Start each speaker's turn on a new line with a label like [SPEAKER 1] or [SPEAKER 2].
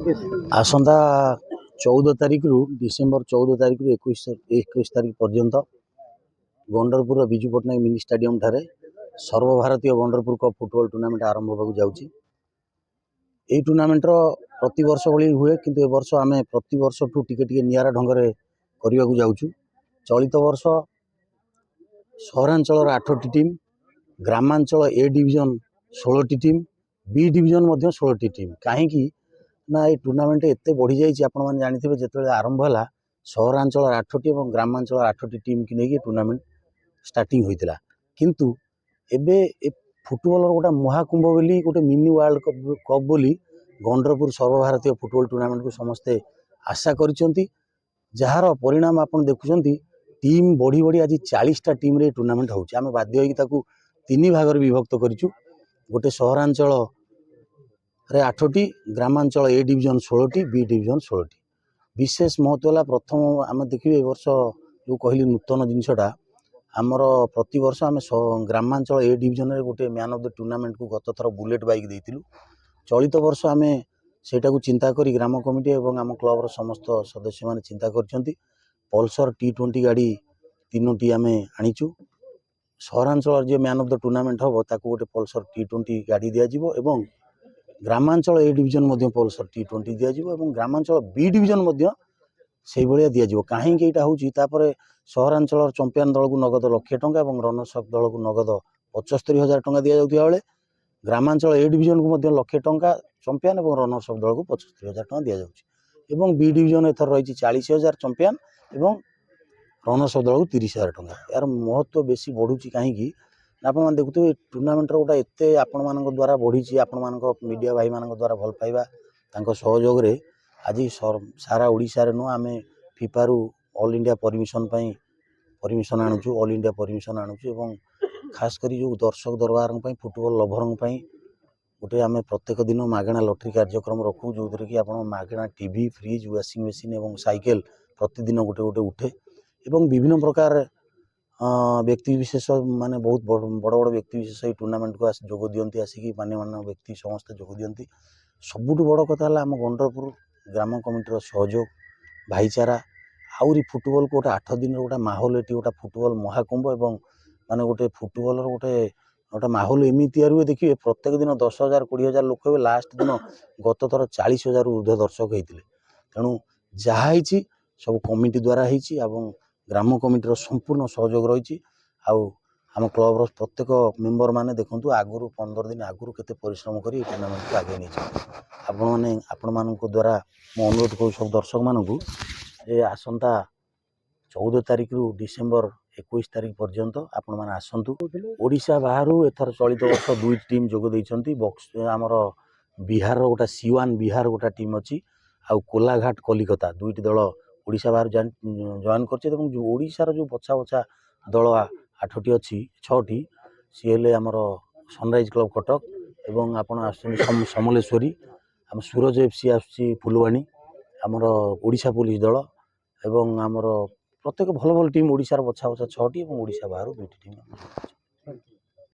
[SPEAKER 1] आसंता 14 तारिख डिसेम्बर 14 तारिख 21 तारिख पर्यंत गंडरपुर विजु पट्टनायक मिनी स्टेडियम ठारे सर्वभारतीय गंडरपुर कप फुटबॉल टूर्नामेंट आरंभ होगा जाउची। एई टूर्नामेंट प्रति वर्ष भली हुए किंतु ए वर्ष आमे प्रति वर्ष ठू टिके नियारा ढंगरे करबा को जाउछु। चलित वर्ष सहरांचल 8टी टीम, ग्रामांचल ए डिविजन 16टी टीम, बी डिविजन 16टी टीम। कहीं ना ये टूर्नामेंट एत बढ़ी जाइए आपण मैंने जानते जो आरंभ है सहरांचल 8टी और ग्रामांचल 8टी टीम की नहीं टूर्नामेंट स्टार्टिंग होता किंतु एबे फुटबॉल गोटे महाकुंभ बोली गोटे मिनी वर्ल्ड कप बोली गंडरपुर सर्वभारतीय फुटबॉल टूर्नामेंट को समस्ते आशा कर जार परिणाम आपन देखुंत टीम बढ़ी बढ़ी आज 40टा टीम रे टूर्नामेंट होची। आमे बाध्य होई ताकू 3 भाग विभक्त करिचु। गोटे सहरांचल रे 8टी, ग्रामांचल ए डिविजन 16टी, बी डिविजन 16टी। विशेष महत्व है प्रथम आम देखिए वर्ष जो कहली नूतन जिनसटा आमर प्रति वर्ष आम ग्रामांचल ए डिविजन रे गोटे मैन ऑफ द टूर्नामेंट को गत थर बुलेट बाइक देइतिलु। चलित वर्ष आम सेटा को चिंता करी ग्राम कमिटी एवं आम क्लब समस्त सदस्य माने चिंता करछंती पल्सर T20 गाड़ी 3टी आम आनीचु। सहरांचल जे मैन ऑफ द टूर्नामेंट हम ताकू गोटे पल्सर T20 गाड़ी दिया जिवो एवं ग्रामांचल ए डिविजन पल्सर T20 दिया जिवो एवं ग्रामांचल बी डिविजन से भाया दिज्व। कहीं यहाँ सहरांचल चंपियन दल को नगद लक्षे टंका और रनर्स अप दल को नगद 75,000 टंका दि जाता बेले ग्रामांचल ए डिविजन को लक्षे टंका चंपियन और रनर्स अप दल को 75,000 टंका दि जाऊँगी। बी डिविजन एथर रही 40,000 चंपियन और रनर्स अप दल को 30,000 टंका। यार महत्व बेसी बढ़ुची कहीं आपने देखुए टूर्नामेंट गोटा एत आपण मान द्वारा बढ़ी आपण मान मीडिया भाई मान द्वारा भल पाइबा सहयोग आज सारा ओडिशा रे नु आमे फिफारू ऑल इंडिया परमिशन आणुचु ऑल इंडिया परमिशन आणुचु एवं खास करी जो दर्शक दरबार फुटबॉल लभर गोटे आमे प्रत्येक दिन मागणा लॉटरी कार्यक्रम रखू जो कि आप मागणा टीवी फ्रिज वाशिंग मशीन एवं साइकेल प्रतिदिन गोटे गोटे उठे एवं विभिन्न प्रकार व्यक्ति विशेष माने बहुत बड़ बड़ व्यक्ति विशेष टूर्नामेंट को जोग दियंती आसिक मान्य व्यक्ति समस्त जोग दियंती। सबुठ बड़ कथा है आम गंडरपुर ग्राम कमिटीर सहयोग भाईचारा आउरी फुटबॉल को गोटे 8 दिन गोटे माहौल ये गोटे फुटबॉल महाकुंभ एवं माने गोटे फुटबॉल गोटे गोटे माहौल एमती या हुए देखिए प्रत्येक दिन 10,000 20,000 लोक हुए लास्ट दिन गत थर 40,000 ऊर्ध्व दर्शक होते तेणु जहाँ सब कमिटी द्वारा होती ग्राम कमिटीर संपूर्ण सहयोग रही आम क्लब प्रत्येक मेम्बर माने देखु आगुरी 15 दिन आगुरी केते परिश्रम करी टूर्नामेंट को आगे नहीं आपण द्वारा मु अनुरोध करूँ सब दर्शक मानू जे आसंता 14 तारिख डिसेम्बर 21 तारिख पर्यंत आपण मैंने आसतु। ओडिशा बाहर एथर चलित वर्ष 2 टीम जोग देइछंती। बक्स आमर बिहार गोटा C1 बिहार गोटा टीम अच्छी आउ कोलाघाट कलिकता 2टी दल ओडिशा बाहर जॉइन कर ओडिशार जो बछा बछा दल 8टी अच्छी 6टी सी हेले आमर सनराइज क्लब कटक एवं आपण समलेश्वरी आम सूरज FC आसुची फुलवाणी आमर ओडिशा पुलिस दल एवं आमर प्रत्येक भल भल टीम ओडिशार बछा बछा 6टी और ओडिशा बाहर 2टी टीम।